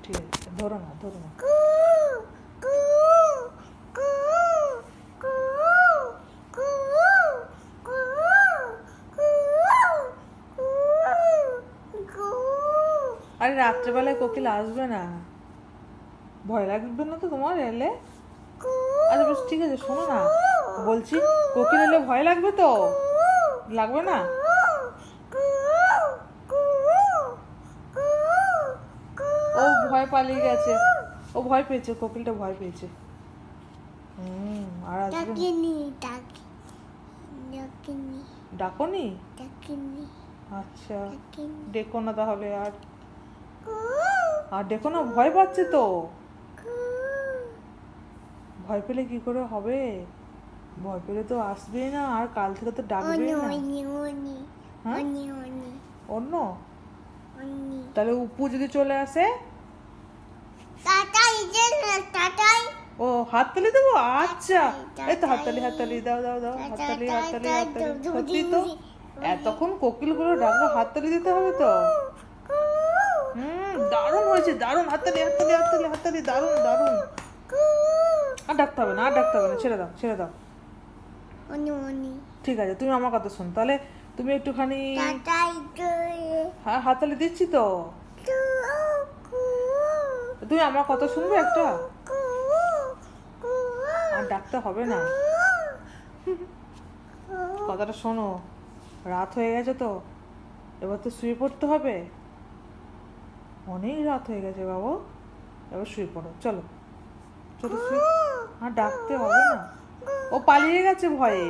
ঠিক আছে, ধরো না, ধরো না। আরে রাত্রেবেলায় কোকিল আসবে না, ভয় লাগবে না তো তোমার এলে? আচ্ছা বেশ ঠিক আছে, শোনো না, বলছি কোকিল এলে ভয় লাগবে তো? লাগবে না? ও ভয় পালিয়ে গেছে, ও ভয় পেয়েছে, কোকিলটা ভয় পেয়েছে। আর আসবে না? ডাকোনি? আচ্ছা, ডেকো না তাহলে, আর আর ডেকো না, ভয় পাচ্ছে তো। ভয় পেলে কি করে হবে? ভয় পেলে তো আসবেই না, আর কাল থেকে তো ডাকবে না। হ্যাঁ, অন্য? তাহলে উপু যদি চলে আসে? ও হাততালি দেবো, আচ্ছা। এই তো হাততালি, হাততালি দাও, দাও, দাও, হাততালি, হাততালি, হাততালি। সত্যি তো, এতক্ষণ কোকিলগুলো ডাকলো, হাততালি দিতে হবে তো। দারুণ হয়েছে, দারুণ, হাততালি, হাততালি, হাততালি, হাততালি, দারুণ, দারুণ। আর ডাকতে হবে না, আর ডাকতে হবে না, ছেড়ে দাও, ছেড়ে দাও। ঠিক আছে, তুমি আমার কথা শোনো তাহলে, তুমি একটুখানি। হ্যাঁ, হাততালি দিচ্ছি তো। তুমি আমার কথা শুনবে একটা? আর ডাকতে হবে না, কথাটা শোনো। রাত হয়ে গেছে তো, এবার তো শুয়ে পড়তে হবে। অনেক রাত হয়ে গেছে বাবু, এবার শুয়ে পড়ো, চলো চলো শুয়ে। আর ডাকতে হবে না, ও পালিয়ে গেছে ভয়ে।